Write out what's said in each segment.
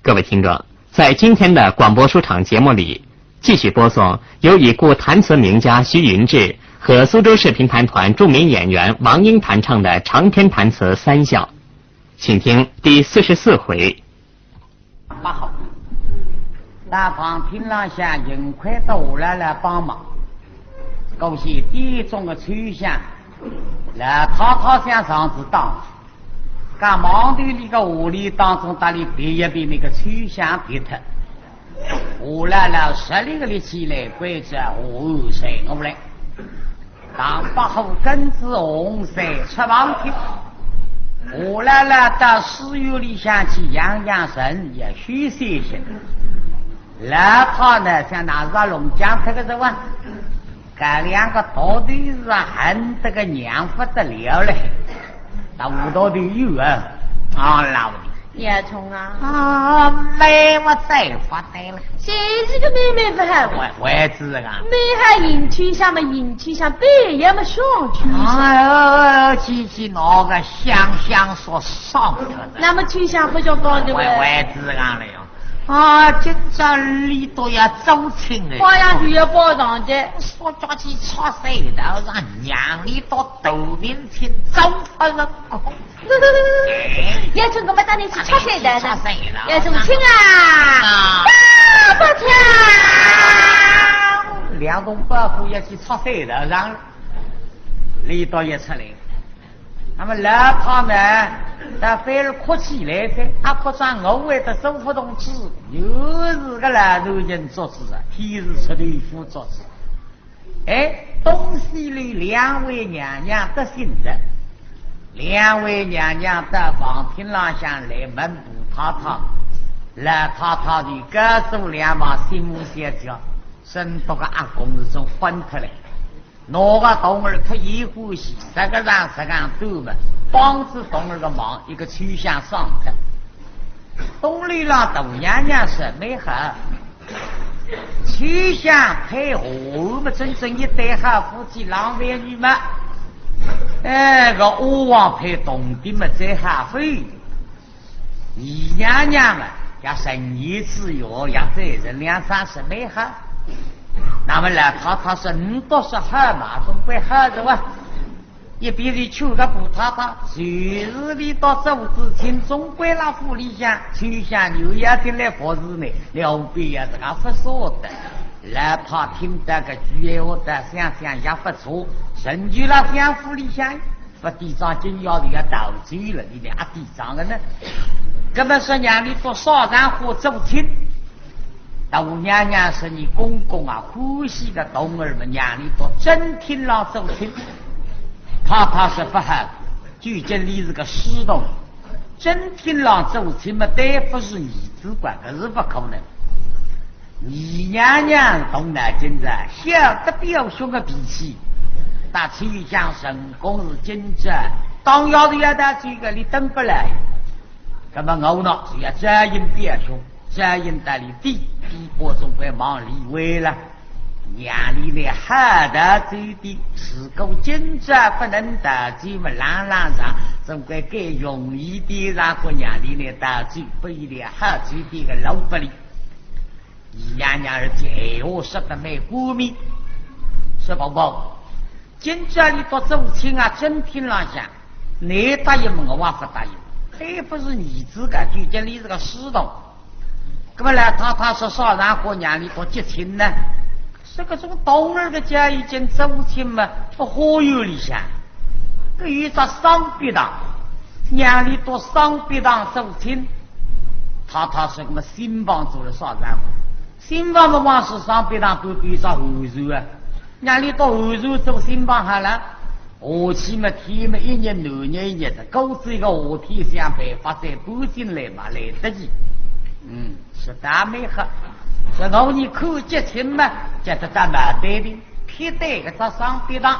各位听众，在今天的广播书场节目里，继续播送由已故弹词名家徐云志和苏州市评弹团著名演员王英弹唱的长篇弹词《三笑》，请听第44回。8号，大方平浪下人快都来帮忙，恭喜第中的吹响，来套向上子当。干忙的那个屋里当中，打里别一别那个吹响别特，我来了10里个力气来跪着我谁我不来，当8号根子红色出王天，我来了到4月里想去养养神也虚些些，来他呢像那热龙江这个人，这2个到底是恨这个娘不得了嘞。那我到底有啊，老的叶冲啊，妹我再发呆了。谁是个妹妹不还？我也知啊。妹还引去向嘛，引去向背也嘛上去向。去那个香所上头的。那么去向不叫高的我也知啊了哟。今朝里都要走亲的，花样就要包上的。说抓起炒水头，让娘里到豆面前走不人工。叶冲我们当年去炒水的呢。叶冲亲啊！不听。2栋伯父要去炒水头上，里头也出来。那么来他们，他非要哭起来的，他不算我为的收复同志，又是个老头人做事啊，天是出对付做事。东西里2位娘娘得信的，2位娘娘到房厅上向来门不太来太的各种2把心目协调，生多个阿公是种分出来。哪个动儿他一呼吸10个人10个都嘛帮助动儿个忙，一个趋向上头东里让董娘娘是没好趋向配合我们真正一对好夫妻郎外女嘛个欧王配懂的嘛最好费姨娘娘嘛要生意自由要这人2-30没好，那么来他是都是好嘛，总归好的哇。一边的求个不他，随时里到走之前，总归那府里向去向牛丫的来佛事呢，了不呀这个不说的。来他听得个句话的想也不错，甚至那相府里向不地上真要的要倒追了，你的啊地上的呢，根本是让你多少然后走亲。但我娘娘是你公公啊，呼吸的动儿们，娘里都真听了走亲，他是不好，就真里是个失动，真听了走亲嘛，对不是你只管，可是不可能。你娘娘动了真的小的表兄的脾气，但去向成功是真正，当要的要到这个你等不来，那么我呢就要责任表兄。责任带里地波总会忙里为了娘里的好的这的是够真正不能打击嘛朗上总归更容易的让个娘里的打击不一定好这的个老不里娘娘儿姐我说的没过敏是宝宝真正你到走亲啊真听了想你答应我话不答应这不是你自个就见你这个失动那么来他说少然后娘里多结亲呢这个东儿的家已经走亲嘛何有理想对于这伤别党娘里多伤别党走亲他是个新帮做了少然后新帮的往事伤别党都比上后手啊娘里多后手走新帮好了我起嘛天嘛1年2年1年的狗子一个我天相白发在不进来嘛来得及是大美好是我你可结亲嘛觉得咱们对的偏对个这上别当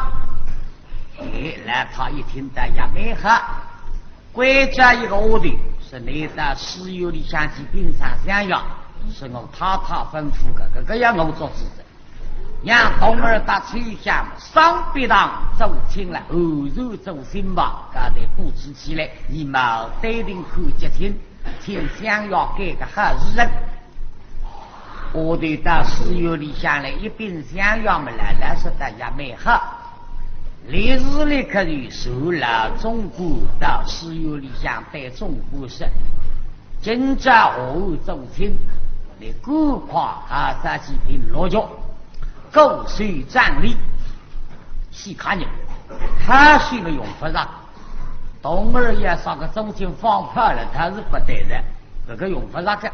来他一听的也美好国家一个我的是你在石油里想起冰上想要是我他吩咐个这个要我做主的让东儿打吹下上别当走亲了后头走亲吧刚才布置起来你冇对定可结亲天想要给个好人，我对到寺院里向来一边想要么来来说大家没好。历日里可以受了中国到寺院里向对中国说，今朝何周天，你孤夸啊三几瓶落脚，狗水站立，细看你，他是个用不上。东儿也上个周天放炮了，他是不对的，这个用不上的。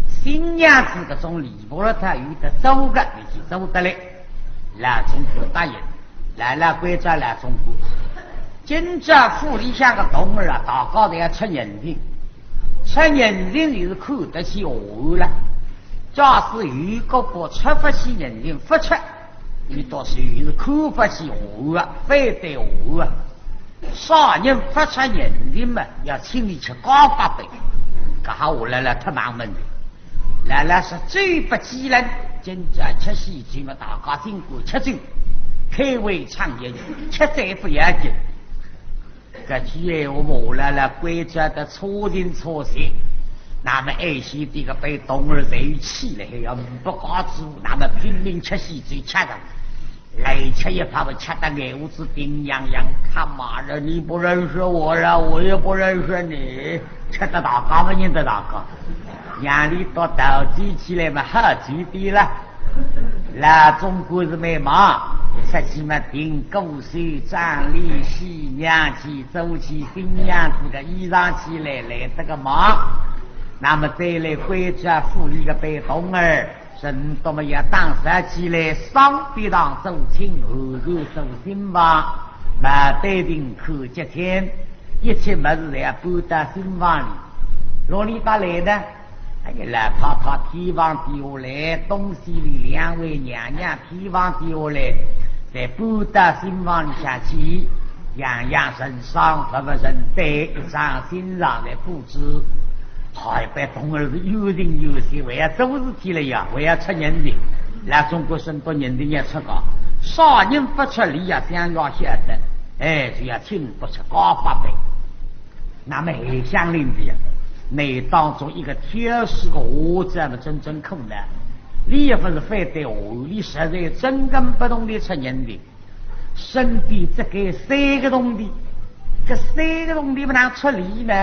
新娘子个种礼物了，他有的走个，已经走得来，来中国答应。来归家来中国，今朝府里向个东儿啊，大高的要吃人情，吃人情就是看得起我了。假使如果不吃不起人情，不吃，你倒是看不起我啊，非得我啊。啥人不吃人情嘛，要请你吃高8倍，刚好我来特忙门的，来是最不济人，今朝吃西酒嘛，大家经过吃酒。开胃畅饮，吃再不要紧。这句话我来规则的错定错写，那么爱惜这个被东儿贼气了，还要不搞住，那么拼命吃西最吃的，来吃也怕我吃的眼屋子冰洋洋，他妈的你不认识我了，我也不认识你，吃得大家不认得大家，眼里到倒举起来嘛，好举的了。那中国是没忙。实际嘛，订狗水、站立、洗娘去、走起新娘子的衣裳起来这个忙。那么再来规则府里个被动儿，人多么也当时起来，上必当走亲，后头走亲房，嘛对定看节天，一切么子也搬到新房里。哪里打来呢？哎呀，来他提房提下来，东西里2位娘娘提房提下来。在不到新房里下去，样样身上不人对一张新上的布置，还被东儿是有人有心，为要做事体了呀，为要吃人的，来中国很多人的也吃高，啥人不出力呀？想要晓得，哎，就要请不吃高8倍，那么还相邻的呀，那当中一个天使个我这么真正困难。你也不是非得我，你实在真根不懂的吃人的，身边这个3个东西，这3个东西不能出力呢？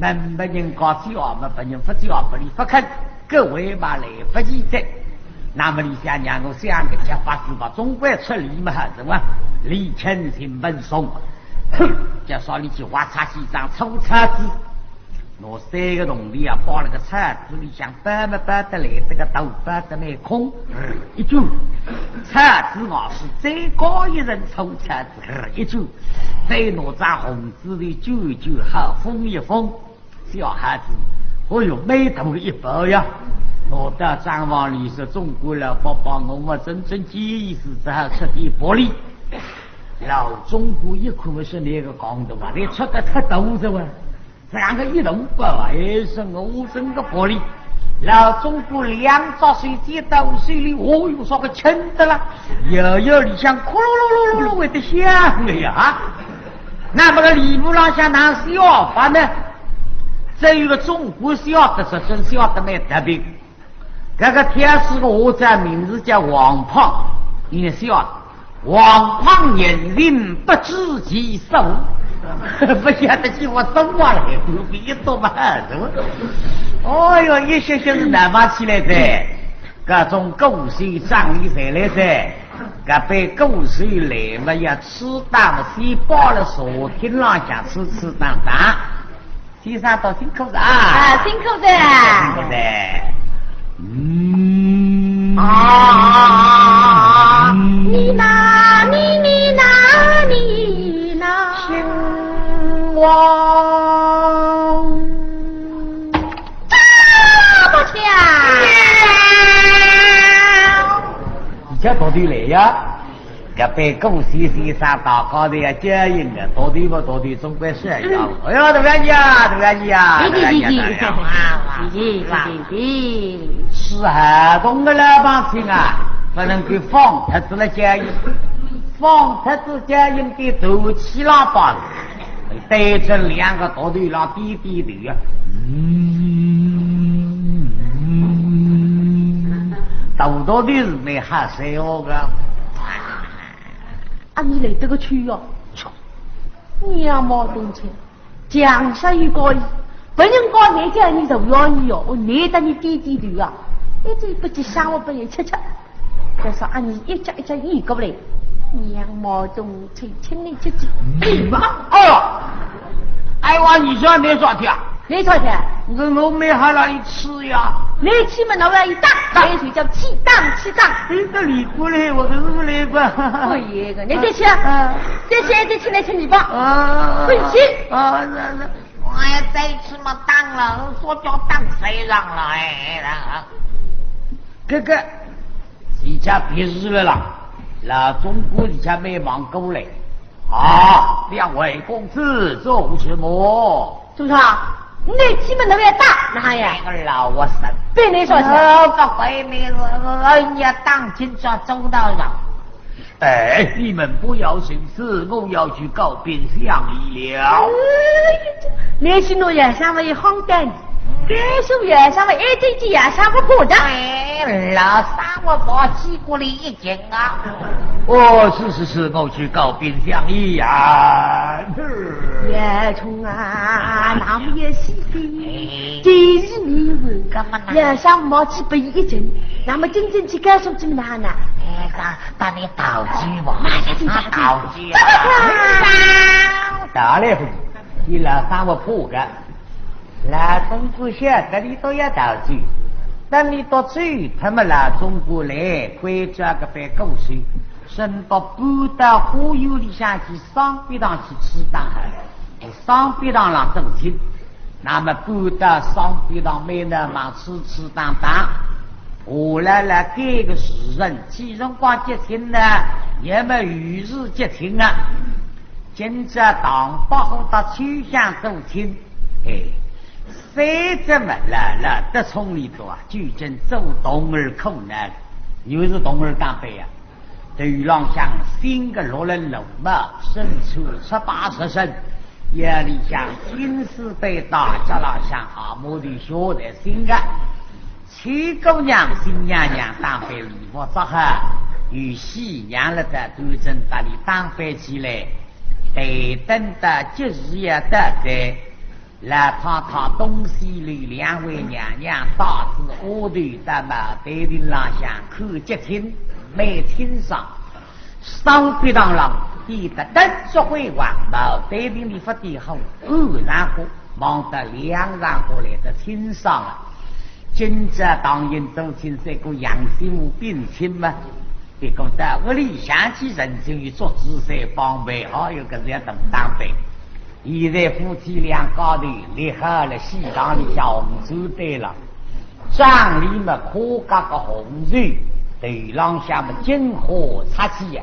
能不能搞教嘛？不能不教不理不肯，各位嘛来不及的。那么你想让我想个讲法子吧，总归出力嘛，是吧？力轻心本松，哼，叫说你去挖茶西装抽叉子。我3个东西啊，包了个叉子里向搬得来，这个头搬得没空，一句叉子我是最高一人抽叉子，一句再拿张红纸的揪好封一封，小孩子我有眉头一包呀，拿到账房里是中国了，宝宝我们真正建议是只好吃点玻璃，老中国一看是那个广东啊，你出个太多是吧？这样个一动不哎是我整个玻璃，老中国2只水接到水里，我有说个轻的了，有里向咕噜噜噜噜为的响的呀。那么个礼物上向哪是要法呢？这一个中国小的是真小的没特别。这个天使个我这名字叫王胖，你晓王胖年龄不知其数。不晓得起我怎么了，不必多嘛，是吧？哦哟，一些是南方起来的，各种狗水长理才来的，各被狗水来嘛要吃当嘛，先包了手天浪下吃当当，先生到辛苦的啊，辛苦的，辛苦的，你拿你拿。王大不巧，你家到底来呀？这被狗先生大高的要接应的，到底不到底总归是要。哎呀，怎么样呀？怎么样呀？是海东的老百姓啊，不能给放他子来接应，放他子接应的斗气喇叭。对着两个大队长低低的呀，到底是没喊谁哦个？啊，你来这个去哟！娘毛东西，江山有高义，不人高你叫你受要你哟，我累得你低低的啊！你这不吉祥，我不也吃吃。再说啊，你一家一家一个来，娘毛东西，请你吃吃。哦，哎哇，你说没说听？没说听？我没喊让你吃呀。你去嘛，那我要一打，那水叫气荡气荡。你这里过来，我都是来过。哎呀，你再去啊！再去来吃米饭。回去。那。我也这次嘛当了，说叫当谁让了哎？哥哥，你家别日了啦，那中国你家没忙过来。啊，两位公子做什么？朱超，你去嘛，那个要打哪呀？那个老我神，被你说起，不会你人家当今朝周道长。哎，你们不要生事，我要去告别相依了。你去弄野山为荒诞，该说野山为一对几野山不破的。哎，老三我把鸡骨里一斤啊！哦，是，我去告别相依呀。野虫啊，那么也是的，今日你问干嘛呢？野山毛鸡不一斤，那么真正去干什么怎么拿呢？当你倒鸡吧，倒鸡啊！打来回，你老三我破个，老中国晓得你都要倒鸡，等你到嘴，他们老中国来，会这个白狗水，伸到半到忽悠里下去，上边上去吃当海，上边上让挣钱，那么半到上边上没那么吃当当。后来这个时人，既然光结亲呢，也没与日结亲啊。今着当八后到秋香走亲，哎，谁这么了？得从里头啊，就真走东儿口呢，又是东儿当北啊。对浪向新个落人龙嘛，身处7、80身，夜里向金丝被大家浪向阿摩的学的新个。七姑娘、新娘娘当被礼服着哈，与喜娘了的都正把你当被起来，得等的节日也得的，来他东西里两位娘娘大致我对的嘛，对的拉向看节亲，没亲上，上边当郎地的等着会玩，毛对的你发的好，然后忙得两然过来的亲上了。今这当然走亲这个杨心无并亲嘛，别讲的我里想起人情与做姿势帮备好有个人等当备，现在夫妻俩高头离合了西塘里下红烛对了，帐里嘛可嘎个红烛，对廊下嘛金火插起呀，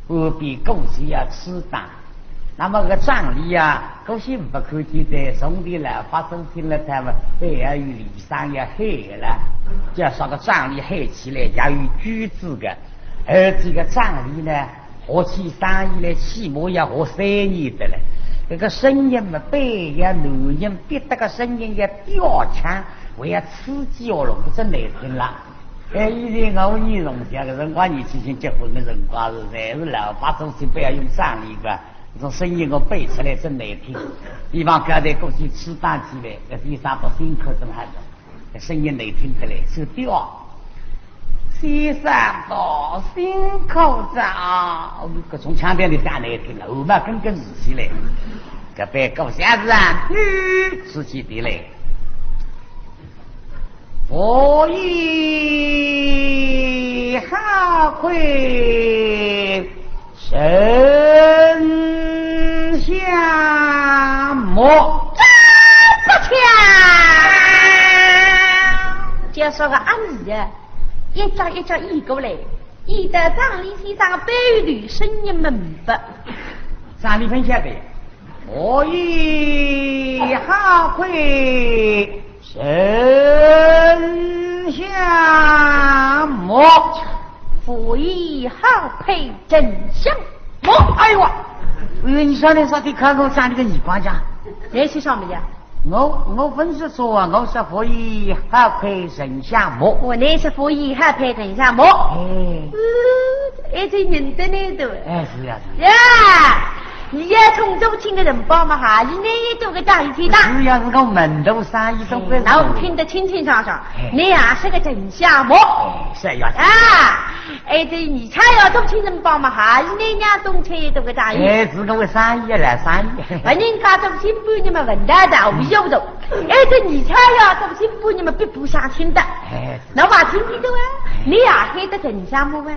不必恭喜呀吃当。那么个葬礼啊，高兴不客气的，兄弟了，发生听了他们被儿与李三也害了，叫说个葬礼害起来，也有举子的，而这个葬礼呢，和起生意来起码也和3年的了。这个声音嘛，背呀男人逼得个声音也吊腔，我也刺激我了，不真难听了。以前我女同学个人光年轻结婚的人光是侪是老把东西不要用葬礼个。这种声音我背出来真难听，比方刚才过去吃饭起来，这第三道辛苦真还是，声音难听得来，是调。第三道辛苦着，这种腔调的太难听了，后面更仔细来，这别狗瞎子啊，仔细的来。我以好愧。神相魔不强，就说个安逸啊，一家移过来，移到葬礼先生背对声音明白。葬礼分享的，我以好愧神相魔。父以好配真相，哎呦，你晓得看我长那个耳光家？联系上没呀？我本是说我是可以发挥人项目。我那是可以还配人项目。这认真的多。是呀。你也从周青的人帮嘛哈，你也做个大一体大。是呀，是个门头生意都不。那我听得清清爽爽，你也是个真项目。是呀。这你才要从青人帮嘛哈，你家东车也做个大一。是个为生意来生意。反正家中新妇你们问大大无有的，这你才要从新妇你们必不相信的。那话听听的啊，你也黑的真项目啊。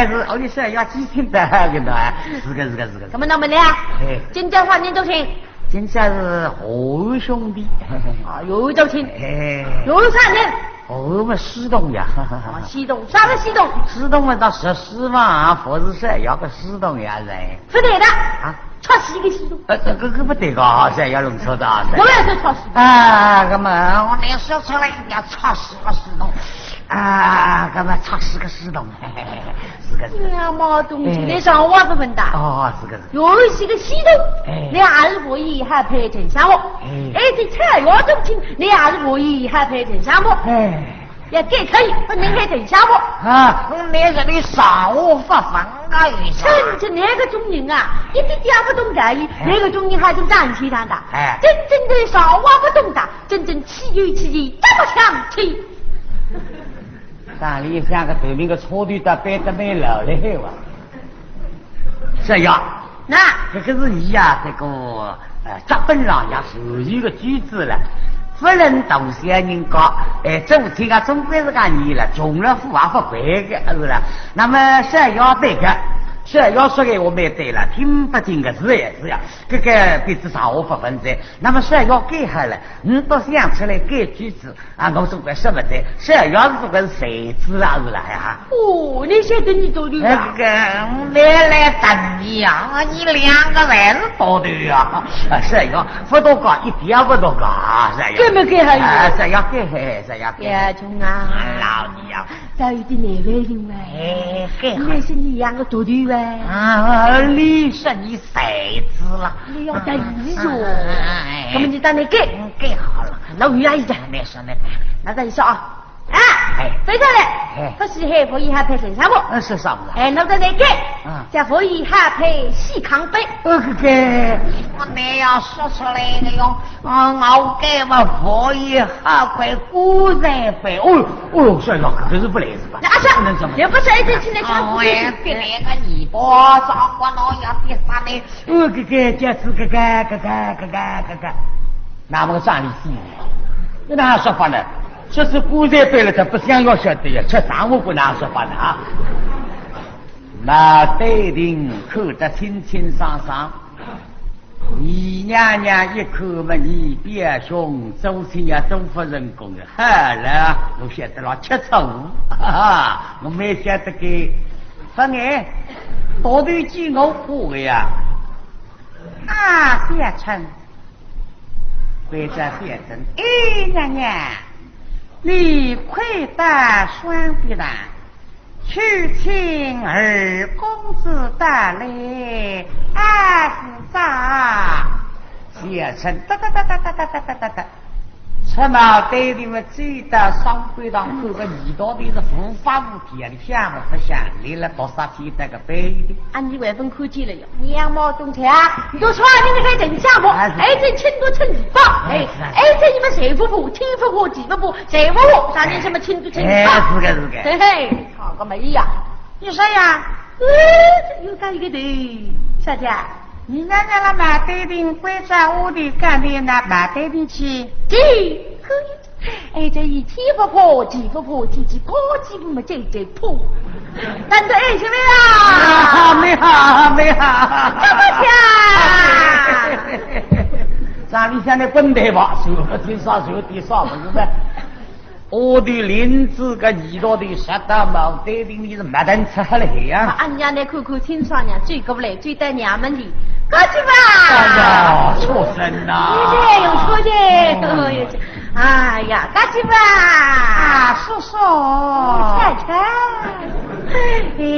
是，你是要记性的，跟着是个。怎么那么亮？今天话您都听。今天是何兄弟。有周青。有3年。我们西东呀。西东，啥个西东？西东嘛，到14嘛，或者是要个西东呀人。不对的。抄袭个西东。这个不对个，是要弄错的。我也是抄袭。那么我那说出来要抄袭个西东。干嘛抄袭个西东？是个。两毛东西，你上我不分的。是个。有些个西东，你还是可以还配真项目。这菜肴中青，你还是可以还配真项目。也给可以，不能配真项目。那是你上午发放啊！趁那个中人啊，一点点不懂大意，那个中人还是站起来的。真正的上午不懂的，真正气有气意，这么强气。山里像个对面个车队的摆得没老了哇！是呀，那这个是你呀，这个基本上也属于个举止了，不能动些人讲，总体啊总归是个你了，穷了富啊不贵的是了。那么是要对个。是要说的我没对了，听不进的是也是呀，这个彼此上我不分的。那么是要改好了，都想出来改句子我总归什么的，是要是这个谁知道是了呀？你现在你多对啊？这个来等你呀，你2个人是多对呀？是要不多搞一点不多搞，是呀。改没改还有？是要改，是要改。呀，中啊，老你呀，早有点难为人喂。改好。你是你2个多对喂。你是你谁知了？你要等你说，那么你当你改好了，老于阿姨的，没事的，那等一下啊。非常嘞，可是还可以还配真项目。是啥子？那个再改，再可以还配细康杯。我那要说出来的哟，我改嘛可以还配古人杯。是呀，可是不来是吧？那是，也不是一直请来唱古对那个你多少个老要第3呢？那么个站里是，你哪说法呢？这是古人背了，他不想要晓得呀，吃上午不哪说法呢啊？那对顶口得清清爽爽，你娘娘一口嘛，你别凶，周亲呀周夫人公的，好了，我晓得了，7成5，我没晓得给，反正多对几我过的呀，谢成，为这谢成，娘娘。你亏待双臂郎，去请2公子带来24写成哒，出毛对你们最大双臂郎口个你到底是无法无天，你想不想你了多少天那个背的？你外分科技了哟，2毛中钱你都说你还真下不？这轻多轻几包，这你们谁夫妇、天夫妇、地夫妇、谁夫妇？啥你什么轻多轻几包？是个。嘿，好个没呀！你说呀？又干一个对，小姐。你娘娘那马对顶归在屋里干的那马对顶去，可以。这一天不破，几不破，几破几不么这破。但是行没啦？没好。这么强？咱里现在滚得吧，手不听啥手的啥不是呗？我的林子个耳朵的啥大毛对顶你是没等吃了呀？俺家那口清爽呀，最过不来，最带娘们的。过去吧！畜生呐！你这有出去？哎呀，过去吧！叔叔，菜，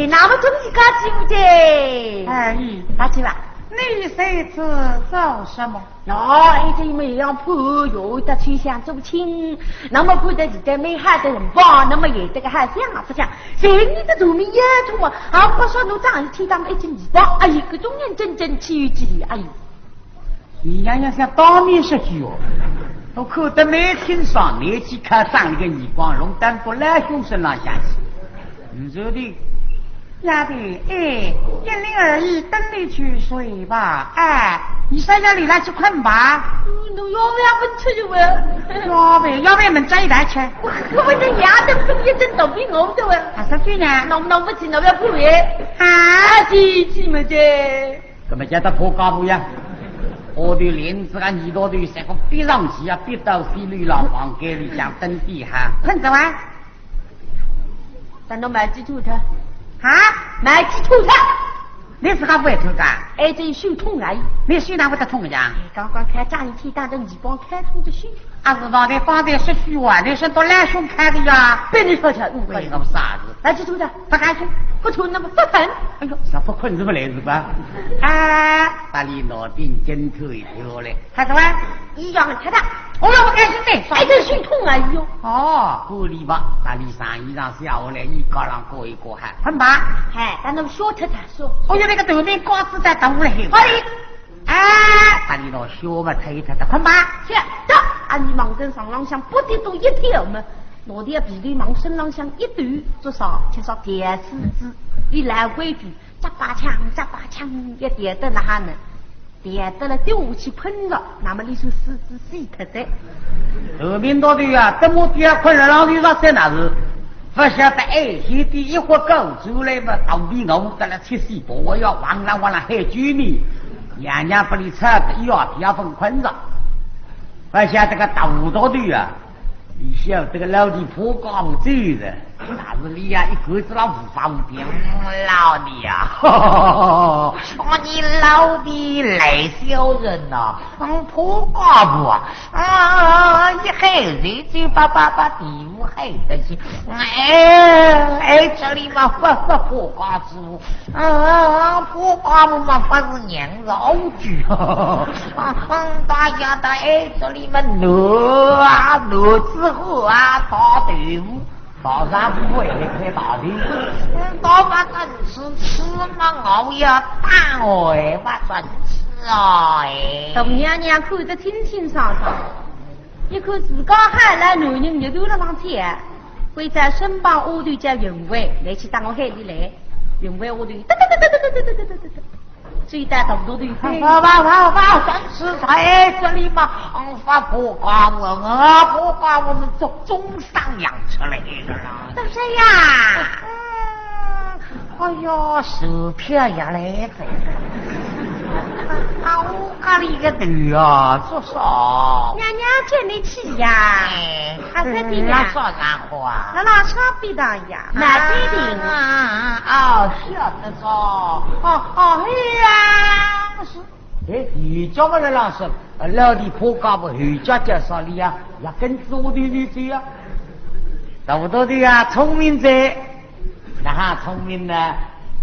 那么中意过去不的？过去吧。你谁知做什么？而且没有判有的去想做亲，那么判的是在没害的人吧，那么也这个还想不想？谁你的农民也出嘛？啊，不说农长提当一斤2包，哎呀，个中人真正气于之理，哎呀！你娘娘想当面说句哦，我看得每天上年纪看长了个耳光，龙丹不来凶身上下去。你说的，丫的，哎，1021，等你去睡吧。哎，你上家里来去困吧。侬要不要不出去玩？要不要们这一带去？我们这丫的不是一阵倒闭我的哇？还是去呢？弄不起，那不要不为啊？去么的？怎么叫他破高不呀？我的连子啊，你到底三个逼上去啊，逼到西里老房间里想登地哈，困着啊！咱都买鸡兔的啊，买鸡兔的，你是个外头的？哎，这手痛来，你手哪会得痛呀？刚刚开家里提大的你帮开通的手，啊，是放在是虚啊，你是到来兄开的呀？被你说起来，为个啥子？来鸡兔的，不干去，不吐那么不疼。哎呦，啥不困是不来是吧？啊，把你脑顶筋头一条嘞，还是吧？一样很开大，我要不开心的，哎，这手痛哎呦！哦，不理吧，把你上衣裳下下来，一个人过一个还很吧？哎，咱都说他说，我有那个头面瓜子在等我来。好的，哎，把你那小嘛推他的，很吧？去走，啊，你忙跟上浪向不得多一条嘛。我的比例忙身浪向一段，至少至少点4支，一来回比扎把枪，一点的哪呢？点得了丢下去喷着，那么你说4支死特的。后面到底啊，这么点困了，让你说在哪是？不晓得哎，现在一会狗出来嘛，到底我得了70包，我要往了海居民，娘娘不理睬的，要分困着。不晓得个豆到底啊。你晓得个老弟破高不走的，那是你呀，一个子老无法无天，老弟呀，你老弟来小人呐，破高不啊，一害人就把地屋害得去，哎，这里嘛不破高子，破高不嘛不是娘老句，大家的哎，这里嘛挪之后啊，打队伍，早上不会开打队伍，到把真吃嘛，熬夜打哎，把真吃哎。董娘娘看得清清爽爽，一看自家海来男人热头了往天，会在身旁下头叫云伟来去打我海里来，云伟下头哒，最大头头的哇，真是在这里嘛，发破瓜我是从中上养出来的啦。都是呀，哎呦，薯片也来着，我家里个头啊，做啥？娘娘见你起呀，还是的呀？说啥话？那老少必当呀，买对的晓得着。嘿呀，是。哎，你叫我来老师，老弟破家不回家介绍你呀，也跟着我的女婿呀。豆豆的呀，聪明在，那聪明呢？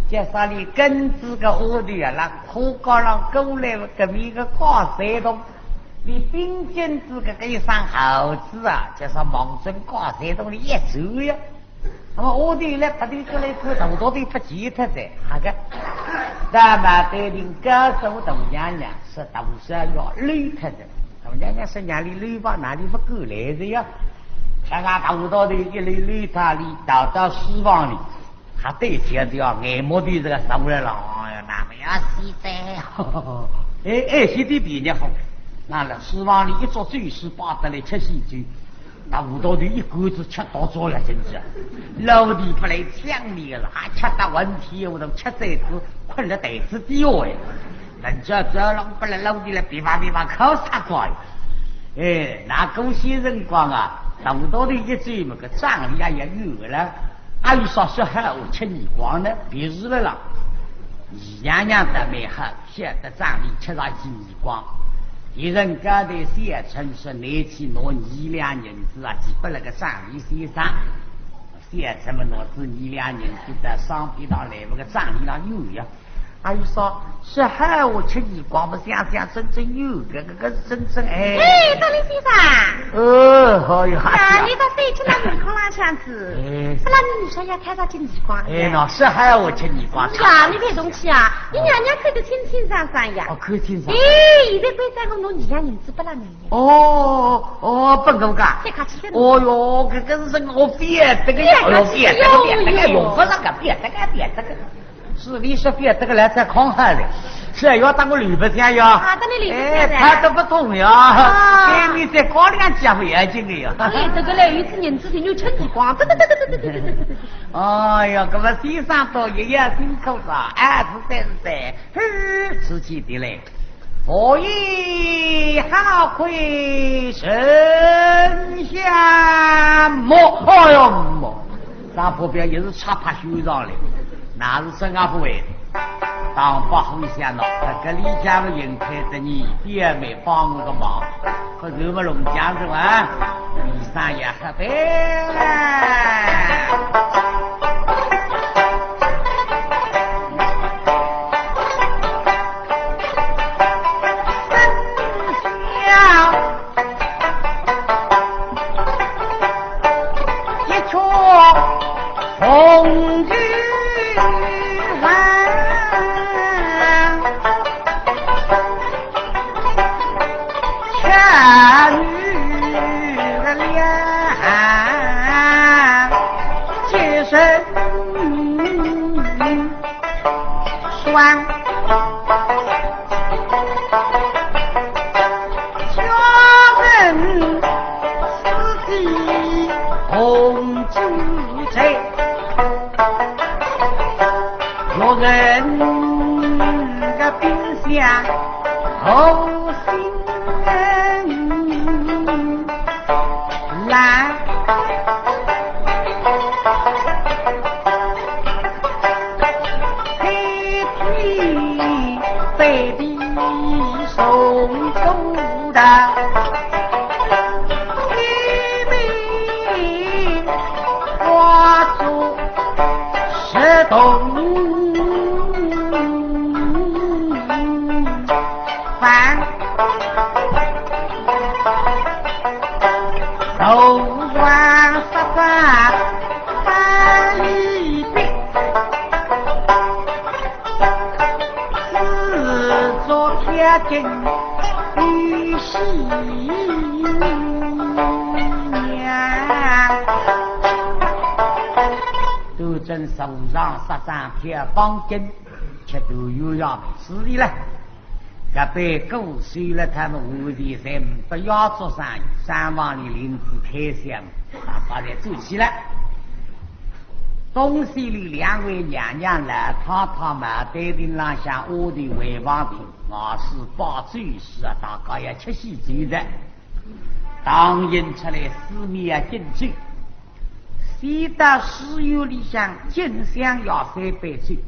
介绍你跟这个我的呀，那破家让狗来这么一个高山洞，你并肩这个给上猴子啊，就是蒙准高山洞里一走呀。那么我的来把这个来看，豆豆的不记得的，好个。那么对领高手董娘娘是董事要累他的，董娘娘是哪里累吧，哪里不够来的呀？看看豆豆的一累他里到希望里，还对接着要眼目的这个手来了，哎呀，那么要死在，现在比较好，那了希望里一做最是把得来吃西酒。那五道的一个子吃到做了，真是老弟不来抢你了，还吃到问题，我都吃这子困了袋子底哦哎，人家这让不来老弟来别把靠啥怪？哎，那狗些人光啊，那五道的一嘴嘛个长力也有了，阿里说小孩我吃你光呢，别日了啦，你娘娘的没好，现在长力吃上你光。一人家的县城是拿起拿2两银子啊，几百那个上里先生，县城们拿子2两银子在上边上来那个账里上有呀，还有说是海我吃你光不想真有个真哎。哎，张林先生。好呀。啊，你到谁去那女光那箱子？那你女生要看到进女光。哎，那是海我吃你光。呀，你别动气啊！你娘娘看得清清爽爽呀。哦，看清爽。哎，现在关三个弄2样银子不啦，娘娘。哦，不够干。再卡起来。哦哟，这个是我别这个，别这个用不上个别这个。是你是别这个来才狂喊的，是要当我吕不下呀？啊，当你吕不下的。他都不懂呀，给你再搞2家不要紧的呀。哎，这个嘞，有次人子的有吃地光，对。哎呀，这么西上到爷爷心口上，是吃起的嘞。我也好亏神下莫，哎呦莫，咱旁边也是插怕修上的。那是生阿不为，当不好想了。这个李家的人开着你，也没帮我个忙。可是我龙江子啊，李三爷喝白铁方根吃都有样是的了，这被狗睡了，他们无敌山不要做生意，3万里林子开箱，把它做起来。东西里2位娘娘来，他们对顶上向我的为王庭，我是把罪事啊，大概要吃西罪的。当引出来四面进去。西到石油里向金香要300岁，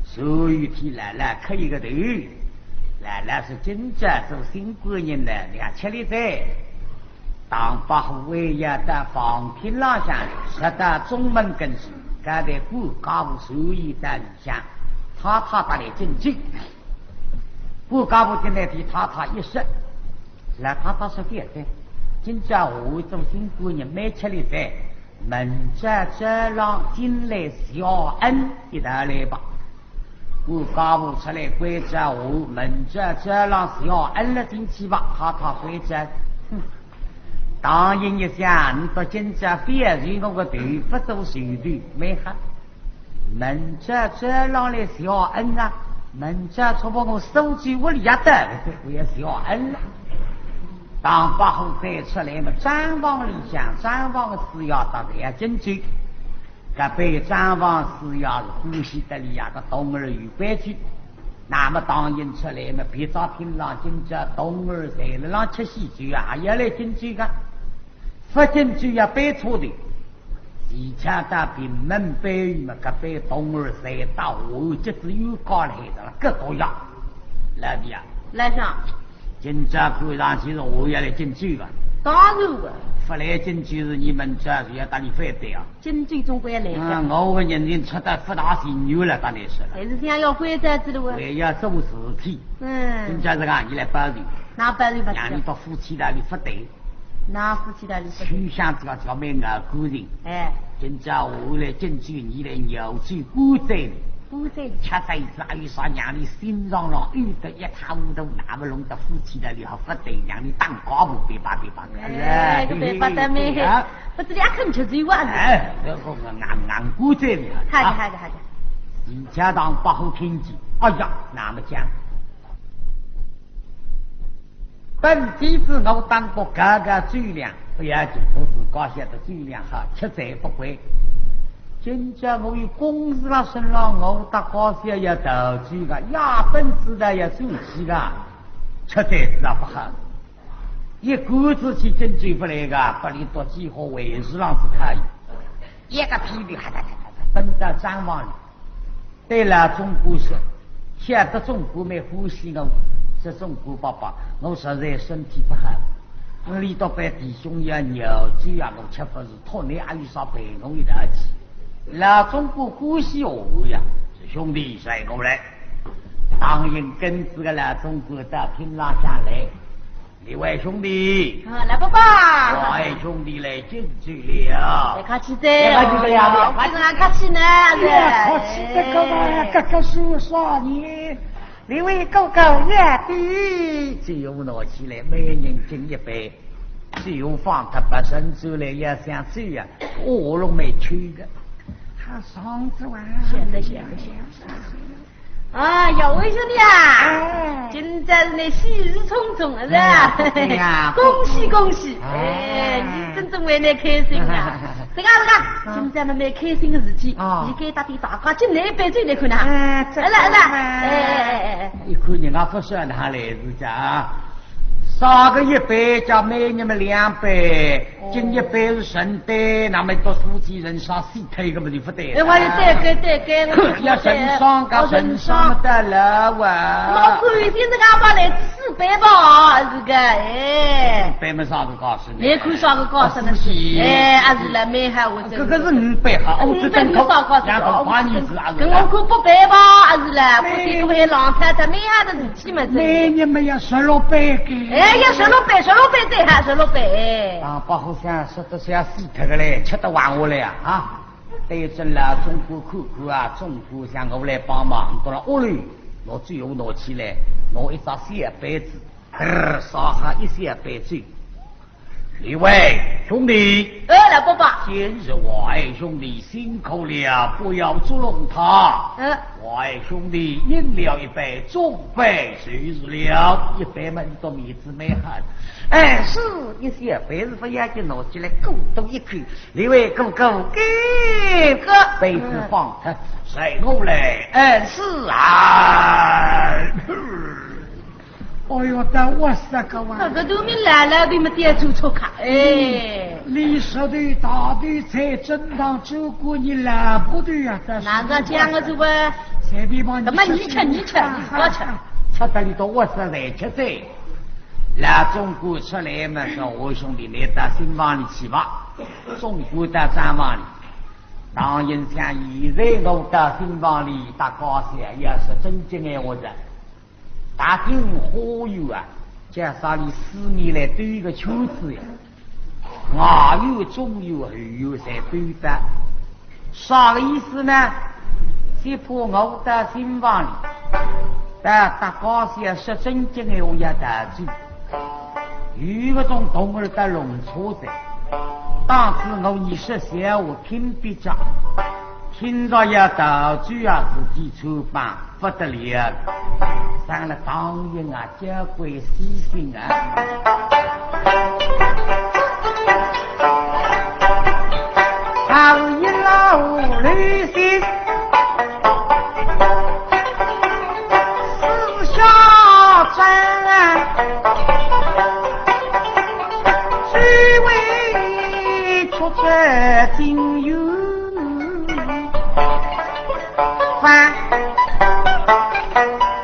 所有天来了磕一个头，来了是真正做新国人的2千里在，当八户为也的房庭上向吃的中门跟前，该在不高部所有的里向，他打来进去，不高部进来的他一说，来他是别的，今朝我做新国人没吃里在。门这让进来小恩一道来吧，我搞不出来规则，我门这让小恩了进去吧，他规则，当然一想，你到今朝非要人我个头不做手段没哈，门这让来小恩啊，门这错把我收据我里的，我也小恩了。当八后再出来嘛，张王里向张王的事要到这样进去，这被张王事要是呼吸得里呀个东儿与关去，那么当然出来嘛，别早听上今朝东儿在了让吃西酒啊，也来进去个，不进去要背错的，以前的平门背嘛，个背东儿在到我就是有高来的各多样，来的呀，来上。今朝看上去是我也来进去了，当然了，不来京剧是你们这是要打你反对啊？京剧总归要来的。我们人出得不大心牛了，当然是了。还是想要回这子的哇？还要做事体。人家是讲你来保佑，哪保佑不？让你到夫妻那里不对。哪夫妻那里不对？取向这个没熬古人。哎。人家我来京剧，你来扭曲古仔。古仔吃在啥有啥让你心上上遇得一塌糊涂，那么弄得夫妻那里好不对，让你当寡妇别把。哎，别把得没，不是两口吃嘴哇。哎，这个硬古仔的。好的。你家当不好听见，哎呀，那么讲。本地是我当过各个酒量，不要紧，都是高些的酒量好，吃在不贵。今朝我有公事了身上，我打高些要投资个，亚本事的要做起个，吃在是不好。一股子去争取不来个，把你多几号位置上是可以。一个批评，奔到张望里。对了，中国是晓得中国没呼吸我，是中国爸爸，我实在身体不好。我里到白弟兄要牛酒呀，我吃不是托你阿有啥陪我一道去。老中国呼吸我呀，兄弟随我来，当然跟这个老中国的平拉下来。两位兄弟，来爸爸，我兄弟来进去了。来客气噻，客气呀，为什么客气呢？客气的哥哥，哥哥是说你，两位哥哥也对，只有拿起来，每人敬一杯，只有放他把身走来也想走呀，我都没去的，他上次玩，现在。啊，有位兄弟啊，今朝那喜事匆匆是吧？恭喜！哎，你真正为你开心啊！这个，今朝蛮开心的事情，你给打点大家进来一杯酒来看呐。哎，你看人家不说哪来是讲，少个一杯叫每你们2杯，进一杯是神的，那么多夫妻人上四腿个么就不对了。我有对，要神上个神上的了哇！我看见这个阿爸来4杯吧，这个哎。杯么啥个高兴？你看啥个高兴的？哎，还是来买哈我这。这个是5杯好，5杯啥高兴？跟我看不杯吧，还是来？我这个还浪菜的，没啥的事情嘛。每年没有16杯给。哎呀，16杯对哈，16杯。啊，不好像说的像死特个嘞，吃得完我来呀啊！对准了中国看看啊，中国向我来帮忙，到了屋里，我最后拿起来，拿一张小杯子，烧下一小杯酒。两位兄弟，来爸爸，今日我爱兄弟辛苦了，不要捉弄他。我爱兄弟饮了一杯，中杯就是了，一杯嘛都面子没喊。哎，是一些杯子不要紧，拿起来咕咚一口，两位哥给个杯子放他，随我来。是啊。哎呦，但我是个娃，这个都没来了，你们点出错卡。哎，你说的大队才正当走过你来不对呀？哪个讲个是不？随便帮怎么你吃，你多吃。吃得你到我是来吃噻。来中国出来嘛，说我兄弟来到新房里去吧。中国到张房里，当然像现在我到新房里打高兴，要是真正的我人。大厅花园啊，介绍你4面来对一个秋子呀，外有中有后有才对的。啥个意思呢？先怕我到新房里，但大高兴说真正的我要打住。有个种动儿的弄错的，当时我20岁我听别讲，听到要打住啊，自己出版不得了。上了当然啊，交归私心啊。好一老旅行，四下转，只为出这金玉饭。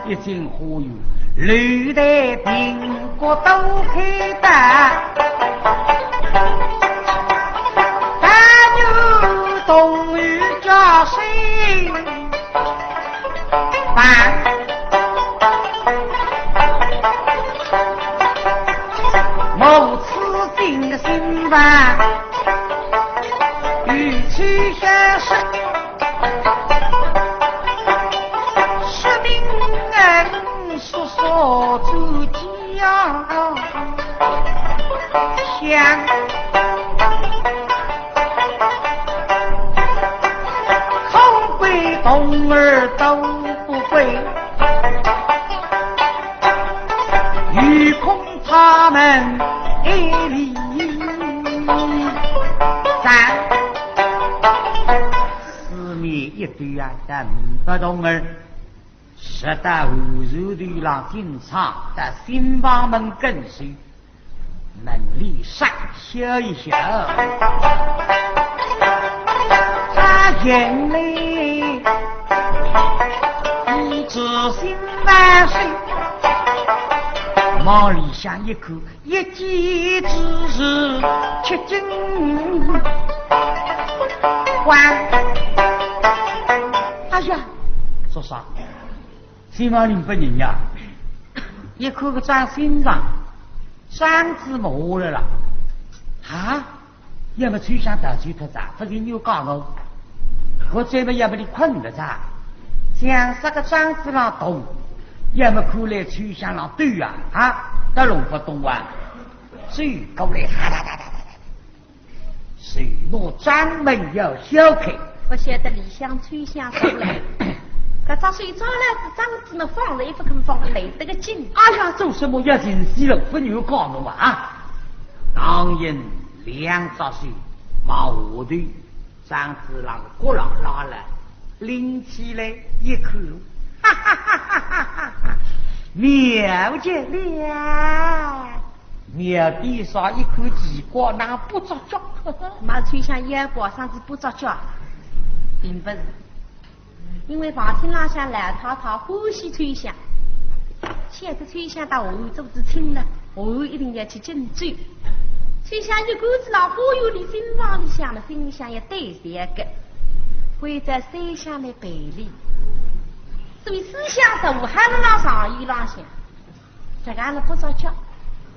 一进花园，绿的苹果都开的，与其相识，说明人说说自己呀，想空归动儿都不归，欲恐他们爱离散。四面一对啊，但不动儿，使得无数的郎进场的新房门跟随，门里上笑一笑，他眼泪一直心万岁。忙里想一口，一计之事吃尽还。哎呀，说啥？新房里不人呀？一口个长心脏，三字没了啦！啊，要么吹响大嘴特咋？不是有讲喽？我这么要么你困了咋？像这个张子郎动。要么看来吹响了对啊啊，都弄不动啊！最高来哈哒哒哒哒，谁若专门要小开？不晓得理想吹响出来，可早睡着了，这张子们放了也不肯放，累得个劲。哎呀，做什么要人死了，不牛讲侬啊！当然两早睡，往下头，张子郎骨浪拉了，拎起来一口。哈哈哈哈哈哈！妙极了！妙地上一口鸡瓜，那不着脚。马吹响烟包上子不着脚，并不是，因为房厅拉下来，太太欢喜吹响，现在吹响到下肚子轻了，下一定要去紧追。吹响一股子老忽悠的心房里想了，心里想也对这个，会在山下面北里。所以思想是武汉的浪上一浪想，这个了不着脚，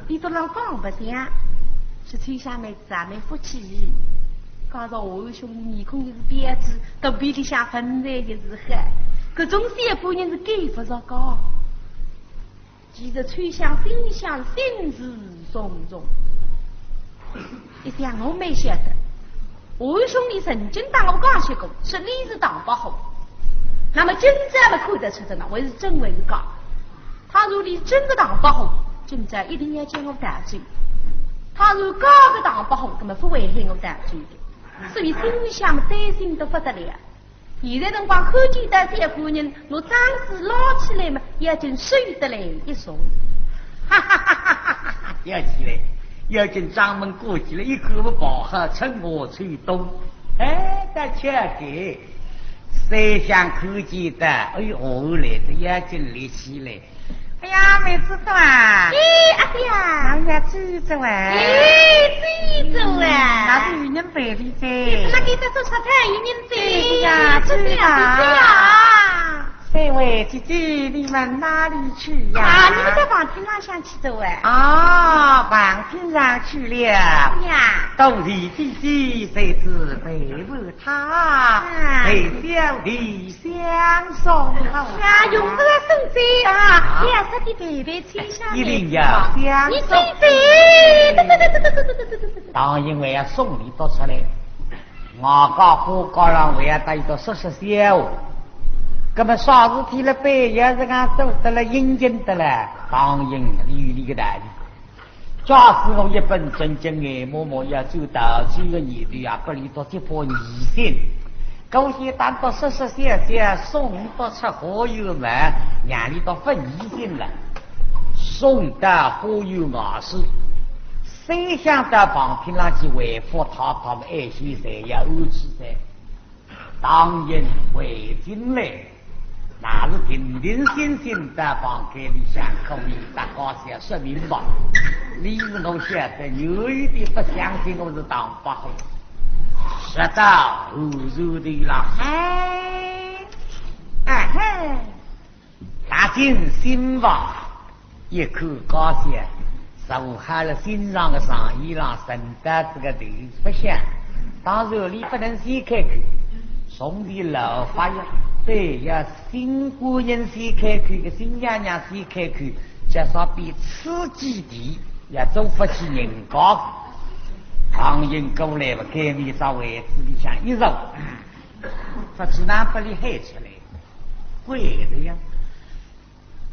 你都让讲不响，是吹下面咱们夫妻，搞到我兄弟面孔就是辫子，到鼻里向分在就是黑，可总是一部人是给不着高，记着吹响心里想心事重重，一想我没晓得，我兄弟曾经当我讲些过，是你是当不好。那么今在了看得出的呢，我是真为讲，他如你真的当不好，今在一定要将我打罪；他如高的当不好，那么不会令我打罪的。所以心里想担心得不得了。现在辰光看见的这夫人，我张氏捞起来嘛，也真睡得来一怂。哈哈哈哈哈哈！要起来，要进张门过去了，一口不饱喝，趁我吹动。哎，大切给。谁想看见的？哎呦，来的眼睛立起来！哎呀，妹子的啊！哎，阿爹啊！哎呀，记着啊！哎，记着啊！那是女人背的噻。那给他做炒菜，女人对呀，对呀。三位姐姐，你们哪里去呀？啊，你们在房厅上想去走哎？啊，房厅上去了。呀，冬日弟弟谁知背负他，陪小弟相送。呀，用不着生灾啊！两色的贝贝吹下来，一定要相送。你吹飞！当然我要送你到出来，我家火高上我要带一个60小。那么啥事体了背也是俺走得了应尽的了，当然与你个道理。假使我一本正经的默默要走到几个年头啊，不离到这波疑心，狗血单到60小送到出火油门，让你到分疑心了，送到火油瓦斯。谁想到旁边那去回复他们爱惜谁要安置谁，当然回进来。那是定定心心的放给你想可以大高些说明白，你是我晓得有一点不相信我是当不好，说到无如的了，大进心吧，一口高些做好了欣赏的生意让顺带这个头不响，当然你不能先开口，兄弟老发呀，对，要新姑娘先开口，个新娘娘先开口，至少比此基地要做不起人高。旁人过来了，给你稍微自己想一揉，不知哪把你害出来，鬼的呀！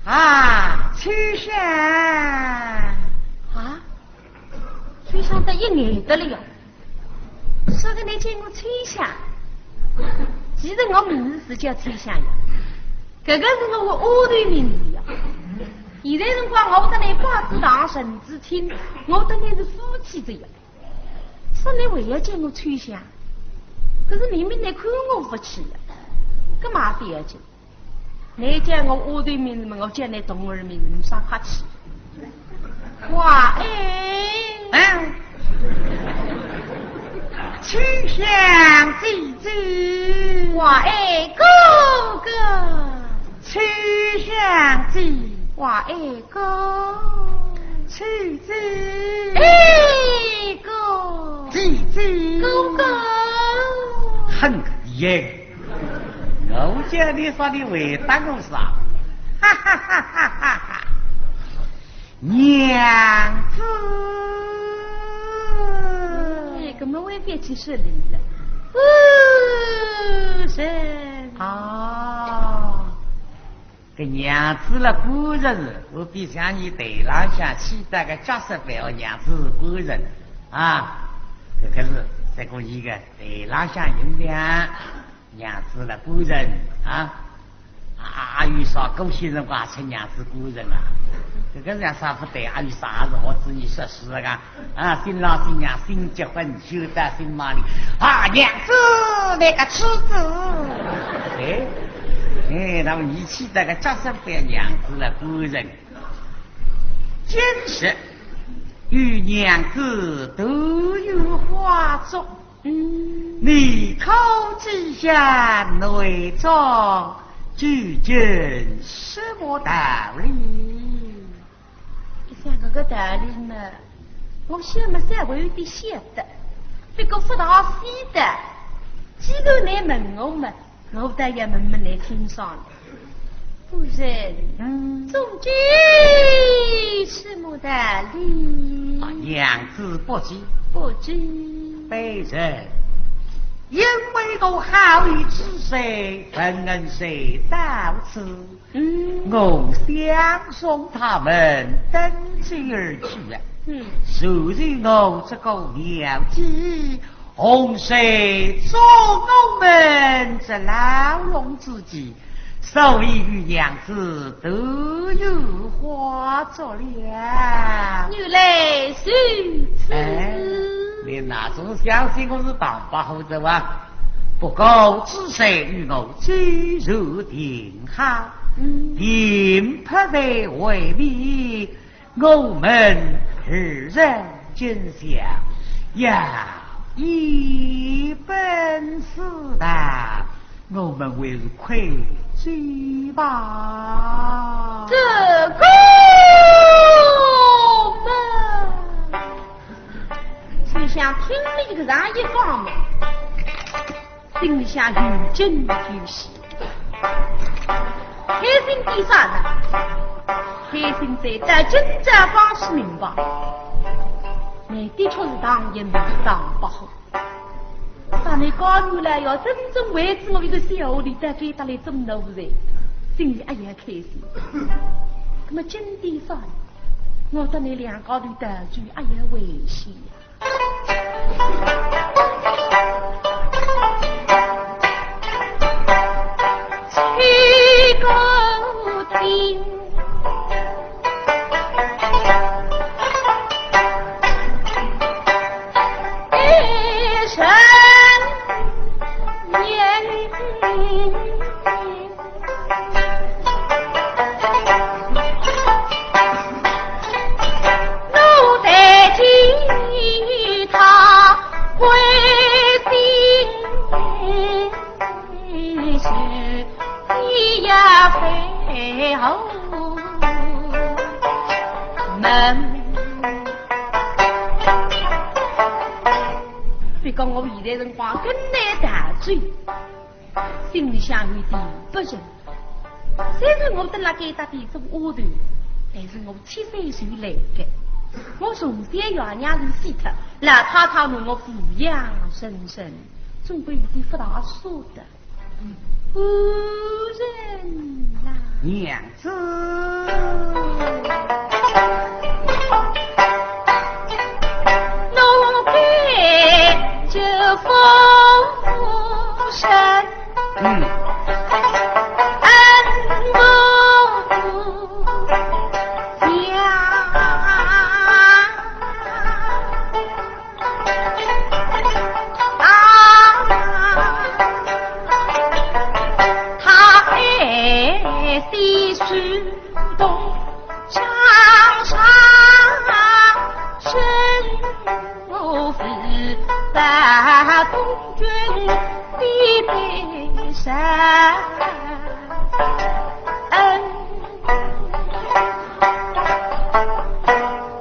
啊，崔香啊，崔香得一眼得了哟。说个你见过崔香？其实我名字是叫崔香呀，这个是我屋头名字呀。现在辰光我跟你八字堂神子听，我跟你是夫妻的呀。说你为要见我崔香，可是明明你看我不起呀，干嘛不要紧？你叫我屋头名字嘛，我叫你动儿名字，你啥客气？哇崔香姐姐，哇哥哥，崔香姐，哇哥，崔姐，哥，姐姐，哥哥，很耶！我叫你说你为当我啥？哈哈哈哈哈哈！娘子，根本未必去设立的。是啊，个娘子了古人，我比像你对浪向期待个角色扮娘子古人啊，这个是这个一个对浪向用的娘子了古人啊。阿玉说古些人话称娘子古人啊，这个人啥不对？阿玉啥子？我指你说是个啊，新郎新娘新结婚，就在新马里啊，娘子那个妻子，那么你期待个角色扮娘子了古人，真是与娘子都有花作，你口之下内装。究竟什么道理？像这个道理呢，我想么稍微有点晓得，不过不大记得。既然你问我们，我倒要问问你听上了。夫人，总之什么道理？娘子不知，不知。被人。因为我好意之谁分恩谁到此，我相送他们登基而去啊。所以我这个妙计，洪水捉我们这牢笼之际，所以与娘子都有花作了。原来是此。你哪种相信我是当把后者啊？不过只谁与我最如定好，定拍在为例，我们二人今宵要一本事的，我们为愧罪吧。这个就像听了一个人一讲嘛，心里想有惊有喜，开心的啥呢？开心在在真正方式明白，你的确是当一名当不好。当你讲出来要真正为止我一个小李再给他来种奴才，心里也开心。那么今天啥？我对你两个的道具也有危险。吹个听，一声言，奴才记他归心是一呀飞后门别讲我现在人话跟来大嘴，心里想有点不认。虽然我的那个大地是窝头，但是我7岁岁来的，我从小爷娘是死特，老太太为我抚养深深，总归有点不大说的。夫人呐，娘子，奴婢就奉神。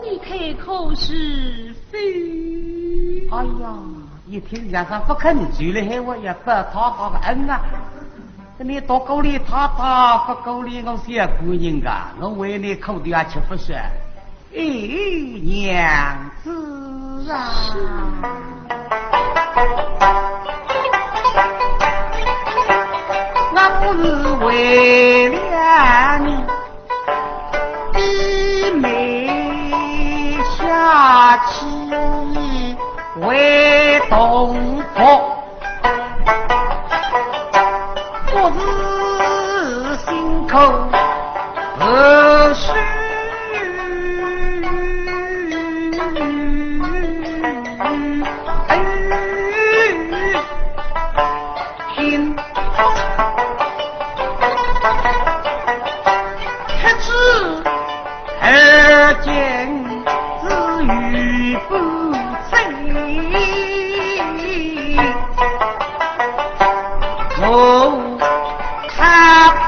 你开口是非？哎呀，一听人家不肯住了，还我也不讨个恩啊！你到沟里讨不沟里，我是姑娘啊，我为你口头也吃不说。哎，娘子啊！我不是为了你低眉下气为东坡，我是心口何须心而见子与不贼，我他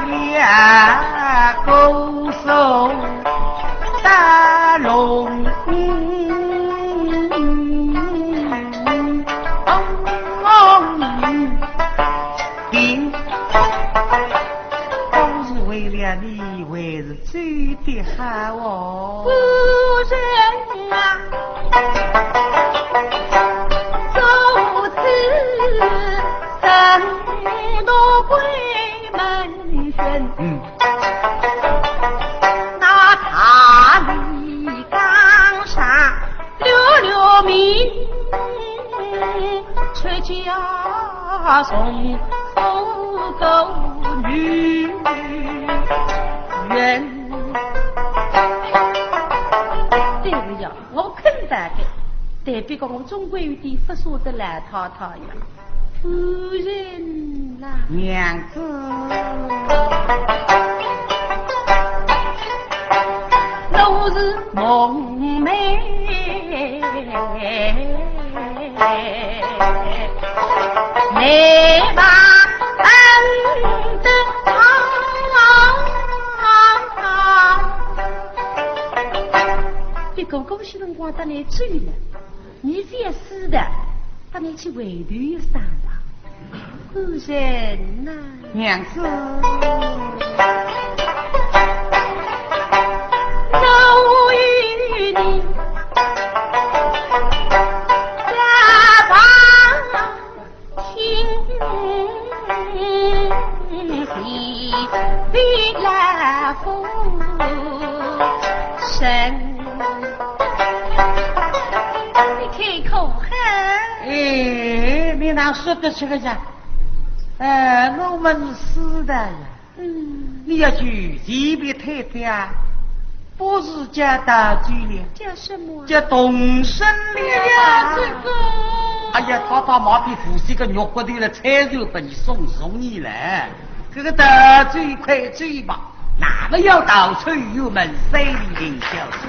俩勾手大龙定，都是为了你，为是最的好哦。夫人啊，从此生多归门选。那塔里岗上溜名，吹家送富狗女人。对个呀，我肯大的，代表讲我总归有点不舍得来太太呀。夫人啦，娘子，都是梦寐，没把恩的别讲恭喜辰光，当你追了，你这也是的，当你去围头又上了，夫人呐，娘子，都与你家旁听喜必来风神。你开口喊，哎，你哪说得出个呀？我们是死的呀。你要去前边太太啊，不是叫大嘴脸，叫什么？叫动身脸呀，这个。哎呀，他毛皮腐蚀个肉骨头了，菜肉把你送你来。这个大嘴快嘴巴，哪个要到处有门塞里领小姐？